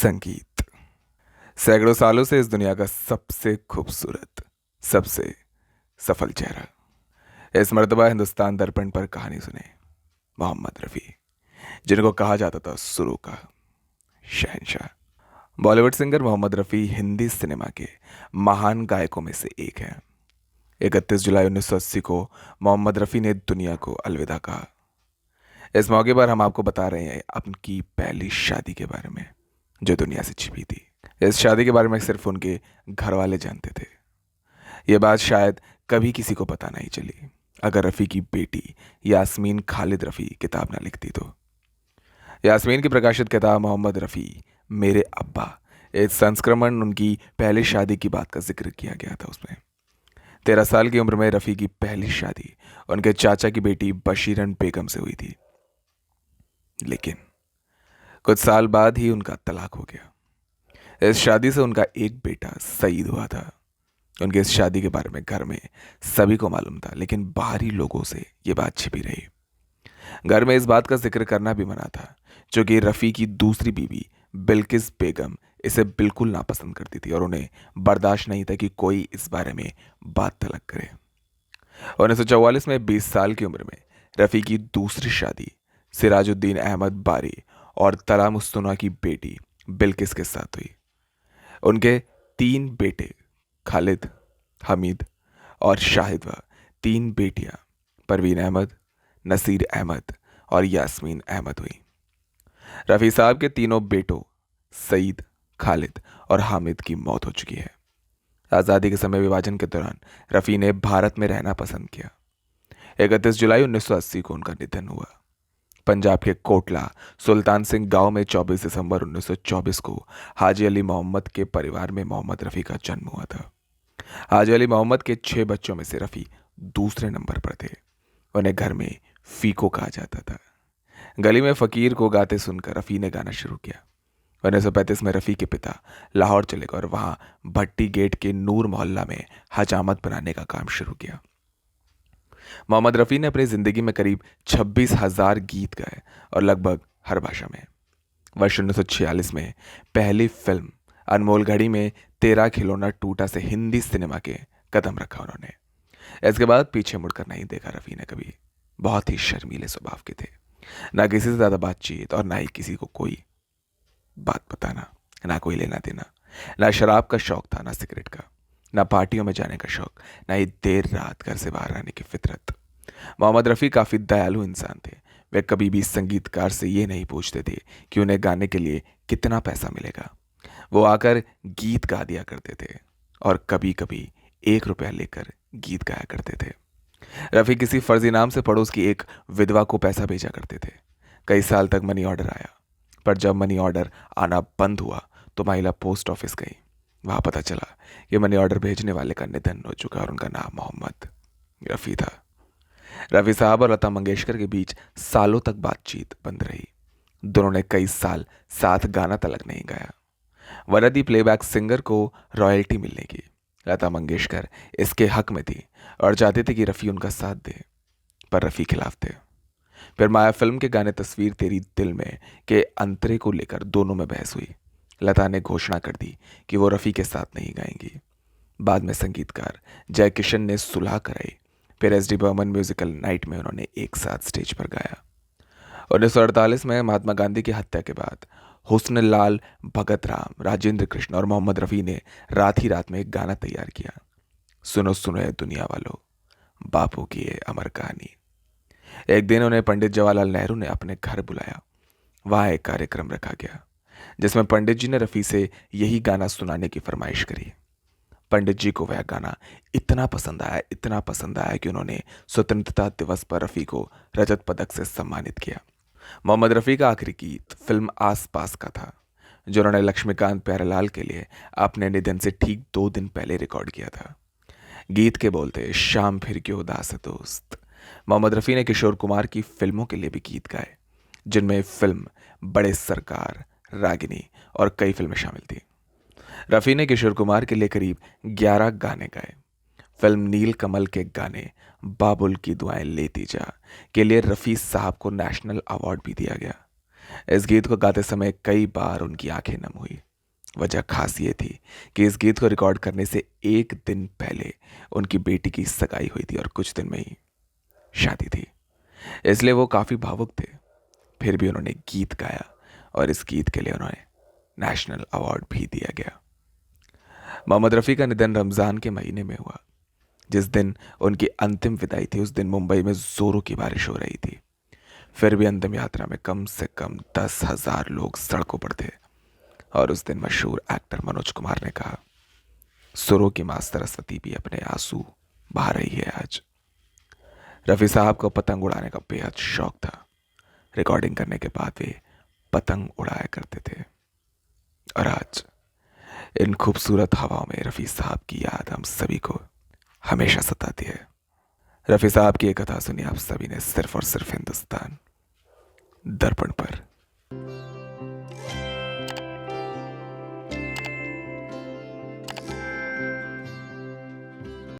संगीत सैकड़ों सालों से इस दुनिया का सबसे खूबसूरत, सबसे सफल चेहरा। इस मर्तबा हिंदुस्तान दर्पण पर कहानी सुने मोहम्मद रफ़ी, जिनको कहा जाता था सुरों का शहंशाह। बॉलीवुड सिंगर मोहम्मद रफ़ी हिंदी सिनेमा के महान गायकों में से एक है। 31 जुलाई 1980 को मोहम्मद रफ़ी ने दुनिया को अलविदा कहा। इस मौके पर हम आपको बता रहे हैं उनकी पहली शादी के बारे में, जो दुनिया से छिपी थी। इस शादी के बारे में सिर्फ उनके घर वाले जानते थे। ये बात शायद कभी किसी को पता नहीं चली अगर रफ़ी की बेटी यास्मीन खालिद रफ़ी किताब ना लिखती तो। यास्मीन की प्रकाशित किताब मोहम्मद रफ़ी मेरे अब्बा, इस संस्करण उनकी पहली शादी की बात का जिक्र किया गया था। उसमें 13 साल की उम्र में रफ़ी की पहली शादी उनके चाचा की बेटी बशीरन बेगम से हुई थी, लेकिन कुछ साल बाद ही उनका तलाक हो गया। इस शादी से उनका एक बेटा सईद हुआ था। उनके इस शादी के बारे में घर में सभी को मालूम था, लेकिन बाहरी लोगों से ये बात छिपी रही। घर में इस बात का जिक्र करना भी मना था, क्योंकि रफ़ी की दूसरी बीवी बिल्किस बेगम इसे बिल्कुल नापसंद करती थी और उन्हें बर्दाश्त नहीं था कि कोई इस बारे में बात तलक करे। 1944 में 20 साल की उम्र में रफ़ी की दूसरी शादी सिराजुद्दीन अहमद बारी और तला मुस्तुना की बेटी बिल्किस के साथ हुई। उनके 3 बेटे खालिद, हमीद और शाहिद व 3 बेटियां परवीन अहमद, नसीर अहमद और यास्मीन अहमद हुई। रफ़ी साहब के तीनों बेटों सईद, खालिद और हामिद की मौत हो चुकी है। आज़ादी के समय विभाजन के दौरान रफ़ी ने भारत में रहना पसंद किया। 31 जुलाई 1980 को उनका निधन हुआ। पंजाब के कोटला सुल्तान सिंह गांव में 24 दिसंबर 1924 को हाजी अली मोहम्मद के परिवार में मोहम्मद रफ़ी का जन्म हुआ था। हाजी अली मोहम्मद के 6 बच्चों में से रफ़ी दूसरे नंबर पर थे। उन्हें घर में फीको कहा जाता था। गली में फ़कीर को गाते सुनकर रफ़ी ने गाना शुरू किया। 1935 में रफ़ी के पिता लाहौर चले गए और वहां भट्टी गेट के नूर मोहल्ला में हजामत बनाने का काम शुरू किया। मोहम्मद रफ़ी ने अपनी ज़िंदगी में करीब 26,000 गीत गाए और लगभग हर भाषा में। वर्ष 1946 में पहली फिल्म अनमोल घड़ी में तेरा खिलौना टूटा से हिंदी सिनेमा के कदम रखा उन्होंने। इसके बाद पीछे मुड़कर नहीं देखा रफ़ी ने कभी। बहुत ही शर्मीले स्वभाव के थे, ना किसी से ज़्यादा बातचीत और ना ही किसी को कोई बात बताना, ना कोई लेना देना। ना शराब का शौक था, ना सिगरेट का, ना पार्टियों में जाने का शौक, ना ही देर रात घर से बाहर आने की फितरत। मोहम्मद रफ़ी काफ़ी दयालु इंसान थे। वे कभी भी संगीतकार से ये नहीं पूछते थे कि उन्हें गाने के लिए कितना पैसा मिलेगा। वो आकर गीत गा दिया करते थे और कभी कभी 1 रुपया लेकर गीत गाया करते थे। रफ़ी किसी फर्जी नाम से पड़ोस की एक विधवा को पैसा भेजा करते थे। कई साल तक मनी ऑर्डर आया, पर जब मनी ऑर्डर आना बंद हुआ तो महिला पोस्ट ऑफिस गई। वहां पता चला कि मनी ऑर्डर भेजने वाले का निधन हो चुका और उनका नाम मोहम्मद रफ़ी था। रफ़ी साहब और लता मंगेशकर के बीच सालों तक बातचीत बंद रही। दोनों ने कई साल साथ गाना तलक नहीं गाया। वरदी प्लेबैक सिंगर को रॉयल्टी मिलने की लता मंगेशकर इसके हक में थी और चाहते थे कि रफ़ी उनका साथ दे, पर रफ़ी खिलाफ थे। फिर माया फिल्म के गाने तस्वीर तेरी दिल में के अंतरे को लेकर दोनों में बहस हुई। लता ने घोषणा कर दी कि वो रफ़ी के साथ नहीं गाएंगी। बाद में संगीतकार जय किशन ने सुलह कराई। फिर S D Burman musical night में उन्होंने एक साथ स्टेज पर गाया। 1948 में महात्मा गांधी की हत्या के बाद हुस्न लाल, भगत राम, राजेंद्र कृष्ण और मोहम्मद रफ़ी ने रात ही रात में एक गाना तैयार किया, सुनो सुनो ये दुनिया वालों, बापू की ये अमर कहानी। एक दिन उन्हें पंडित जवाहरलाल नेहरू ने अपने घर बुलाया। वहां एक कार्यक्रम रखा गया जिसमें पंडित जी ने रफ़ी से यही गाना सुनाने की फरमाइश करी। पंडित जी को वह गाना इतना पसंद आया कि उन्होंने स्वतंत्रता दिवस पर रफ़ी को रजत पदक से सम्मानित किया। मोहम्मद रफ़ी का आखिरी गीत फिल्म आस पास का था, जो उन्होंने लक्ष्मीकांत प्यारेलाल के लिए अपने निधन से ठीक 2 दिन पहले रिकॉर्ड किया था। गीत के बोलते शाम फिर क्यों उदास है दोस्त। मोहम्मद रफ़ी ने किशोर कुमार की फिल्मों के लिए भी गीत गाए, जिनमें फिल्म बड़े सरकार, रागिनी और कई फिल्में शामिल थी। रफ़ी ने किशोर कुमार के लिए करीब 11 गाने गाए। फिल्म नील कमल के गाने बाबुल की दुआएं लेती जा के लिए रफ़ी साहब को नेशनल अवार्ड भी दिया गया। इस गीत को गाते समय कई बार उनकी आंखें नम हुई। वजह खास ये थी कि इस गीत को रिकॉर्ड करने से एक दिन पहले उनकी बेटी की सगाई हुई थी और कुछ दिन में ही शादी थी, इसलिए वो काफ़ी भावुक थे। फिर भी उन्होंने गीत गाया और इस गीत के लिए उन्हें नेशनल अवार्ड भी दिया गया। मोहम्मद रफ़ी का निधन रमज़ान के महीने में हुआ। जिस दिन उनकी अंतिम विदाई थी उस दिन मुंबई में जोरों की बारिश हो रही थी। फिर भी अंतिम यात्रा में कम से कम 10,000 लोग सड़कों पर थे। और उस दिन मशहूर एक्टर मनोज कुमार ने कहा, सुरों की मां सरस्वती भी अपने आंसू बहा रही है आज। रफ़ी साहब को पतंग उड़ाने का बेहद शौक था। रिकॉर्डिंग करने के बाद वे पतंग उड़ाया करते थे। और आज इन खूबसूरत हवाओं में रफ़ी साहब की याद हम सभी को हमेशा सताती है। रफ़ी साहब की एक कथा सुनी आप सभी ने सिर्फ और सिर्फ हिंदुस्तान दर्पण पर।